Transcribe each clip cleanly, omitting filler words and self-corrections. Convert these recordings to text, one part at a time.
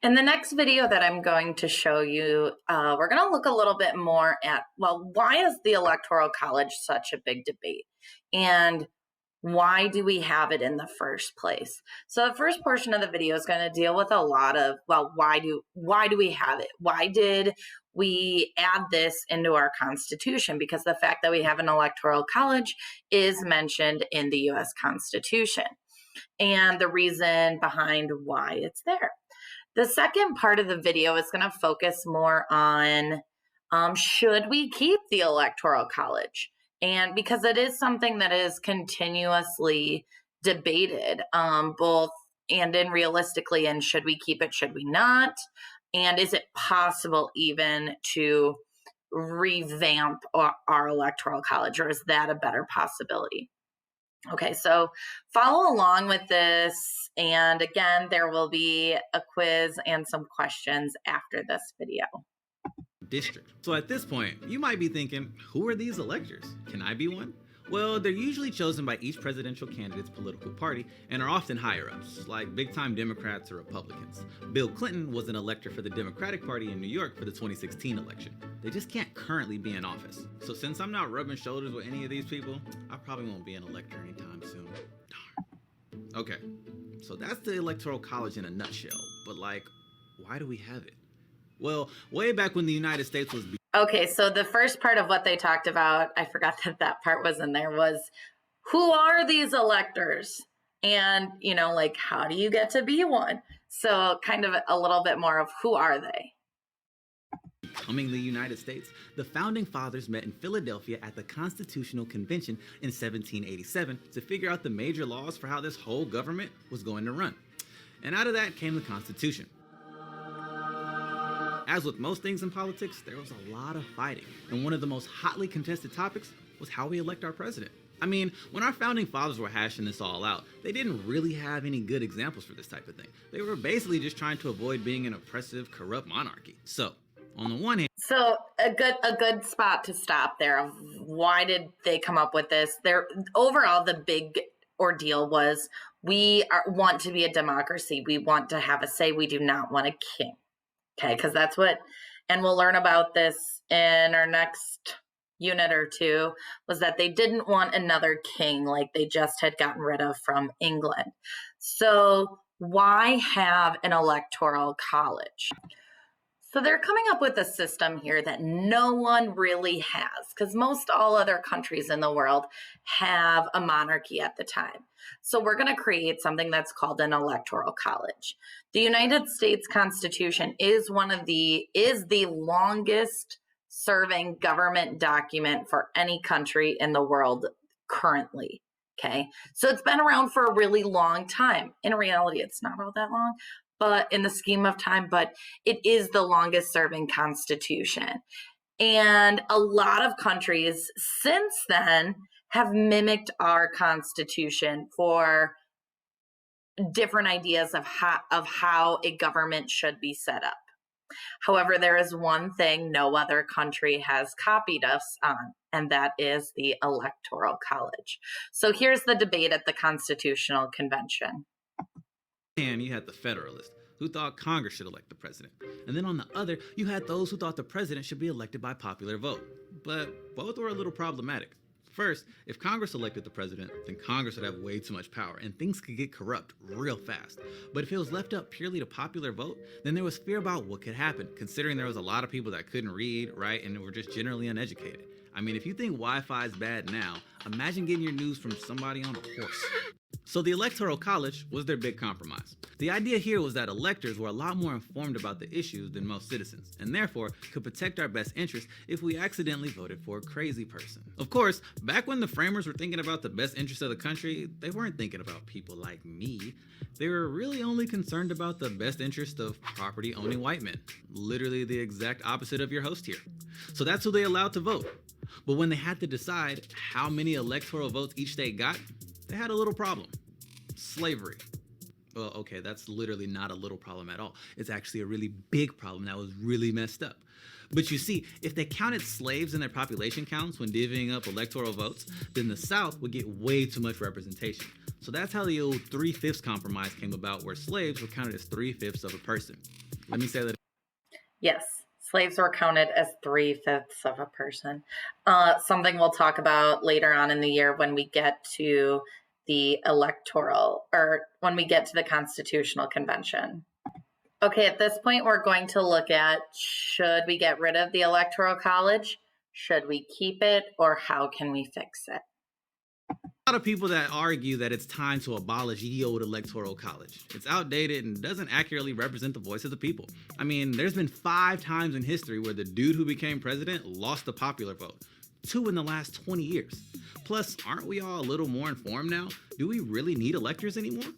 In the next video that I'm going to show you, we're going to look a little bit more at, well, why is the Electoral College such a big debate? And why do we have it in the first place? So the first portion of the video is going to deal with a lot of, well, why do we have it? Why did we add this into our Constitution? Because the fact that we have an Electoral College is mentioned in the US Constitution, and the reason behind why it's there. The second part of the video is going to focus more on should we keep the Electoral College? And because it is something that is continuously debated, both and in realistically, and should we keep it, should we not? And is it possible even to revamp our Electoral College, or is that a better possibility? Okay, so follow along with this. And again, there will be a quiz and some questions after this video. District. So at this point, you might be thinking, who are these electors? Can I be one? Well, they're usually chosen by each presidential candidate's political party and are often higher-ups, like big-time Democrats or Republicans. Bill Clinton was an elector for the Democratic Party in New York for the 2016 election. They just can't currently be in office. So since I'm not rubbing shoulders with any of these people, I probably won't be an elector anytime soon. Darn. Okay, so that's the Electoral College in a nutshell. But why do we have it? Well, way back when the United States was... Okay, so the first part of what they talked about, I forgot that part was in there, was who are these electors? And, how do you get to be one? So kind of a little bit more of who are they? Becoming the United States, the Founding Fathers met in Philadelphia at the Constitutional Convention in 1787 to figure out the major laws for how this whole government was going to run. And out of that came the Constitution. As with most things in politics, there was a lot of fighting, and one of the most hotly contested topics was how we elect our president. I mean, when our founding fathers were hashing this all out, they didn't really have any good examples for this type of thing. They were basically just trying to avoid being an oppressive, corrupt monarchy. So, on the one hand... So, a good spot to stop there of why did they come up with this? Overall, the big ordeal was want to be a democracy. We want to have a say. We do not want a king. Okay, because that's what, and we'll learn about this in our next unit or two, was that they didn't want another king like they just had gotten rid of from England. So why have an electoral college? So they're coming up with a system here that no one really has, because most all other countries in the world have a monarchy at the time. So we're going to create something that's called an electoral college. The United States Constitution is the longest serving government document for any country in the world currently. Okay, so it's been around for a really long time. In reality, it's not all that long, but in the scheme of time, but it is the longest serving constitution. And a lot of countries since then have mimicked our constitution for different ideas of how a government should be set up. However, there is one thing no other country has copied us on, and that is the Electoral College. So here's the debate at the Constitutional Convention. And you had the Federalists, who thought Congress should elect the president. And then on the other, you had those who thought the president should be elected by popular vote. But both were a little problematic. First, if Congress elected the president, then Congress would have way too much power, and things could get corrupt real fast. But if it was left up purely to popular vote, then there was fear about what could happen, considering there was a lot of people that couldn't read, write, and were just generally uneducated. I mean, if you think Wi-Fi is bad now, imagine getting your news from somebody on a horse. So the Electoral College was their big compromise. The idea here was that electors were a lot more informed about the issues than most citizens, and therefore could protect our best interests if we accidentally voted for a crazy person. Of course, back when the framers were thinking about the best interests of the country, they weren't thinking about people like me. They were really only concerned about the best interest of property-owning white men, literally the exact opposite of your host here. So that's who they allowed to vote. But when they had to decide how many electoral votes each state got, they had a little problem. Slavery. Well, okay, that's literally not a little problem at all. It's actually a really big problem that was really messed up. But you see, if they counted slaves in their population counts when divvying up electoral votes, then the South would get way too much representation. So that's how the old 3/5 compromise came about, where slaves were counted as 3/5 of a person. Let me say that. Yes, slaves were counted as 3/5 of a person. Something we'll talk about later on in the year when we get to the electoral, or when we get to the Constitutional Convention. Okay, at this point, we're going to look at, should we get rid of the Electoral College? Should we keep it, or how can we fix it? A lot of people that argue that it's time to abolish ye old electoral college. It's outdated and doesn't accurately represent the voice of the people. I mean, there's been 5 times in history where the dude who became president lost the popular vote. 2 in the last 20 years. Plus, aren't we all a little more informed now? Do we really need electors anymore?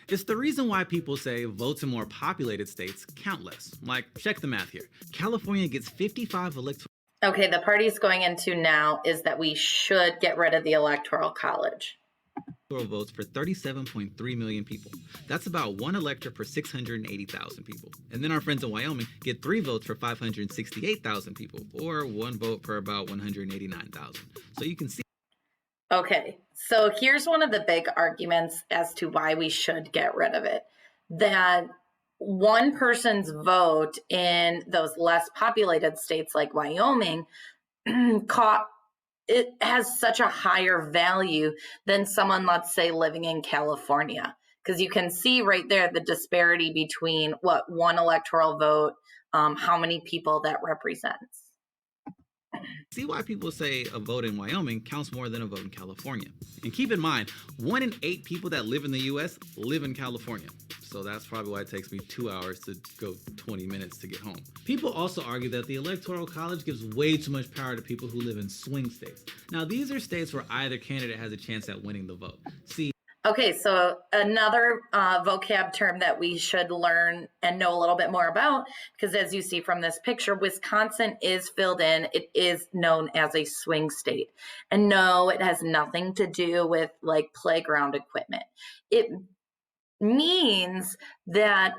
It's the reason why people say votes in more populated states count less. Like, check the math here. California gets 55 electoral. Okay, the party's going into now is that we should get rid of the Electoral College. Votes for 37.3 million people. That's about 1 elector per 680,000 people. And then our friends in Wyoming get 3 votes for 568,000 people, or 1 vote per about 189,000. So you can see. Okay, so here's one of the big arguments as to why we should get rid of it. That one person's vote in those less populated states like Wyoming it has such a higher value than someone, let's say, living in California. Because you can see right there the disparity between what one electoral vote, how many people that represents. See why people say a vote in Wyoming counts more than a vote in California. And keep in mind, 1 in 8 people that live in the US live in California. So that's probably why it takes me 2 hours to go 20 minutes to get home. People also argue that the Electoral College gives way too much power to people who live in swing states. Now, these are states where either candidate has a chance at winning the vote. See, okay, so another vocab term that we should learn and know a little bit more about, because as you see from this picture, Wisconsin is filled in. It is known as a swing state. And no, it has nothing to do with like playground equipment. It means that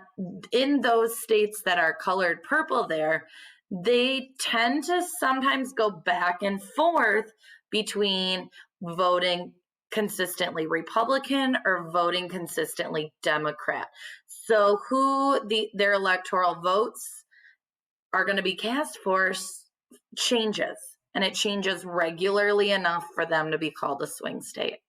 in those states that are colored purple there, they tend to sometimes go back and forth between voting consistently Republican or voting consistently Democrat. So who their electoral votes are going to be cast for changes, and it changes regularly enough for them to be called a swing state.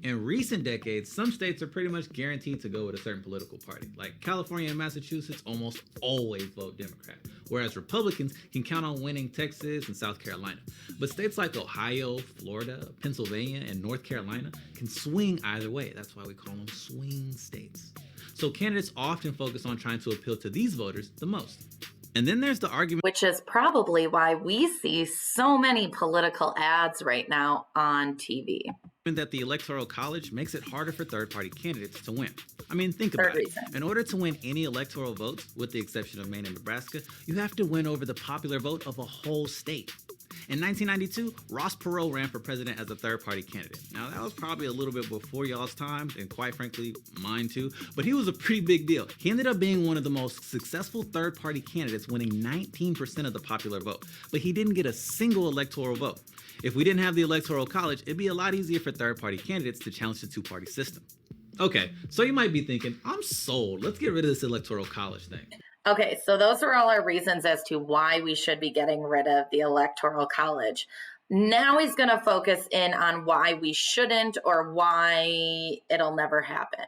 in recent decades, some states are pretty much guaranteed to go with a certain political party. Like California and Massachusetts almost always vote Democrat, whereas Republicans can count on winning Texas and South Carolina. But states like Ohio, Florida, Pennsylvania, and North Carolina can swing either way. That's why we call them swing states. So candidates often focus on trying to appeal to these voters the most. And then there's the argument, which is probably why we see so many political ads right now on TV, that the Electoral College makes it harder for third-party candidates to win. I mean, think about it. In order to win any electoral votes, with the exception of Maine and Nebraska, you have to win over the popular vote of a whole state. In 1992, Ross Perot ran for president as a third-party candidate. Now, that was probably a little bit before y'all's time, and quite frankly, mine too, but he was a pretty big deal. He ended up being one of the most successful third-party candidates, winning 19% of the popular vote, but he didn't get a single electoral vote. If we didn't have the Electoral College, it'd be a lot easier for third-party candidates to challenge the two-party system. Okay, so you might be thinking, I'm sold. Let's get rid of this Electoral College thing. Okay, so those are all our reasons as to why we should be getting rid of the Electoral College. Now he's going to focus in on why we shouldn't, or why it'll never happen.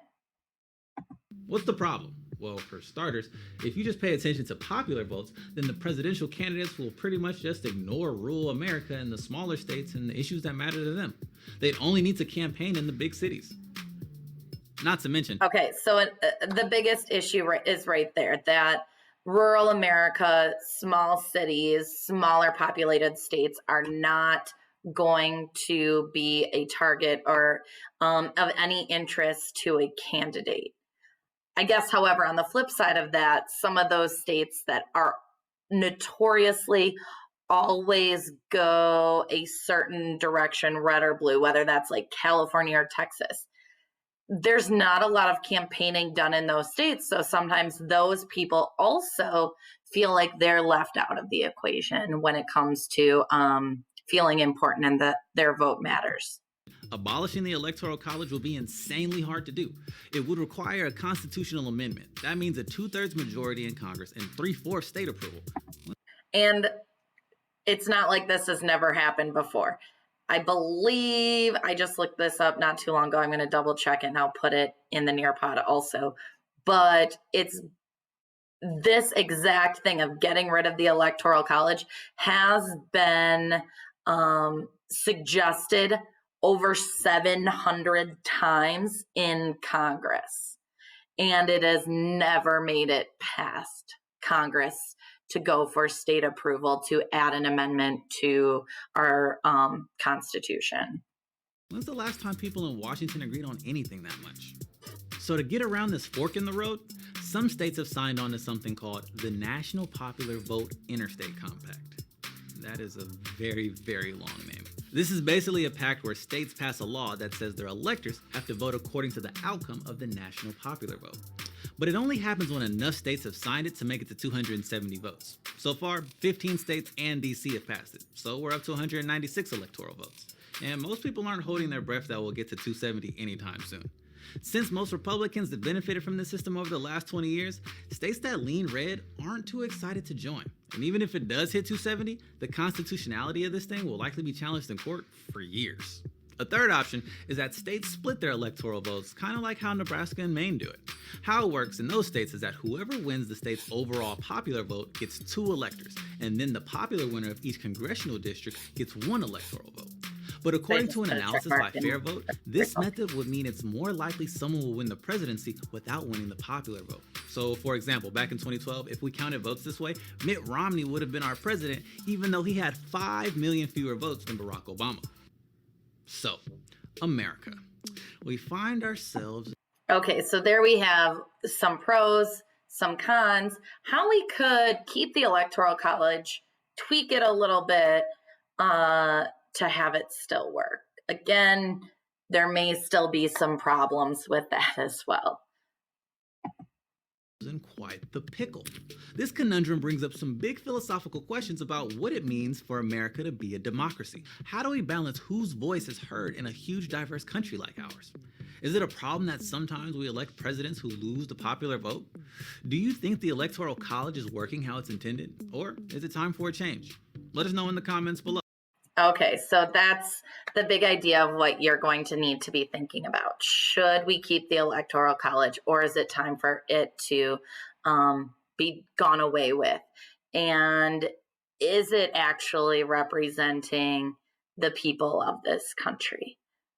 What's the problem? Well, for starters, if you just pay attention to popular votes, then the presidential candidates will pretty much just ignore rural America and the smaller states and the issues that matter to them. They'd only need to campaign in the big cities. Not to mention. Okay, so the biggest issue is right there, that rural America, small cities, smaller populated states are not going to be a target or of any interest to a candidate. I guess, however, on the flip side of that, some of those states that are notoriously always go a certain direction, red or blue, whether that's like California or Texas, there's not a lot of campaigning done in those states. So sometimes those people also feel like they're left out of the equation when it comes to feeling important and that their vote matters. Abolishing the Electoral College will be insanely hard to do. It would require a constitutional amendment. That means a 2/3 majority in Congress and 3/4 state approval. And it's not like this has never happened before. I believe I just looked this up not too long ago. I'm going to double check it and I'll put it in the Nearpod also. But it's this exact thing of getting rid of the Electoral College has been suggested over 700 times in Congress, and it has never made it past Congress to go for state approval to add an amendment to our Constitution. When's the last time people in Washington agreed on anything that much? So to get around this fork in the road, some states have signed on to something called the National Popular Vote Interstate Compact. That is a very, very long name. This is basically a pact where states pass a law that says their electors have to vote according to the outcome of the national popular vote. But it only happens when enough states have signed it to make it to 270 votes. So far, 15 states and DC have passed it, so we're up to 196 electoral votes. And most people aren't holding their breath that we'll get to 270 anytime soon. Since most Republicans have benefited from this system over the last 20 years, states that lean red aren't too excited to join. And even if it does hit 270, the constitutionality of this thing will likely be challenged in court for years. A third option is that states split their electoral votes, kind of like how Nebraska and Maine do it. How it works in those states is that whoever wins the state's overall popular vote gets 2 electors, and then the popular winner of each congressional district gets 1 electoral vote. But according to an analysis by Fair Vote, this method would mean it's more likely someone will win the presidency without winning the popular vote. So, for example, back in 2012, if we counted votes this way, Mitt Romney would have been our president, even though he had 5 million fewer votes than Barack Obama. So, America. We find ourselves... Okay, so there we have some pros, some cons, how we could keep the Electoral College, tweak it a little bit, to have it still work. Again, there may still be some problems with that as well. In quite the pickle. This conundrum brings up some big philosophical questions about what it means for America to be a democracy. How do we balance whose voice is heard in a huge, diverse country like ours? Is it a problem that sometimes we elect presidents who lose the popular vote? Do you think the Electoral College is working how it's intended? Or is it time for a change? Let us know in the comments below. Okay, so that's the big idea of what you're going to need to be thinking about. Should we keep the Electoral College, or is it time for it to be gone away with? And is it actually representing the people of this country?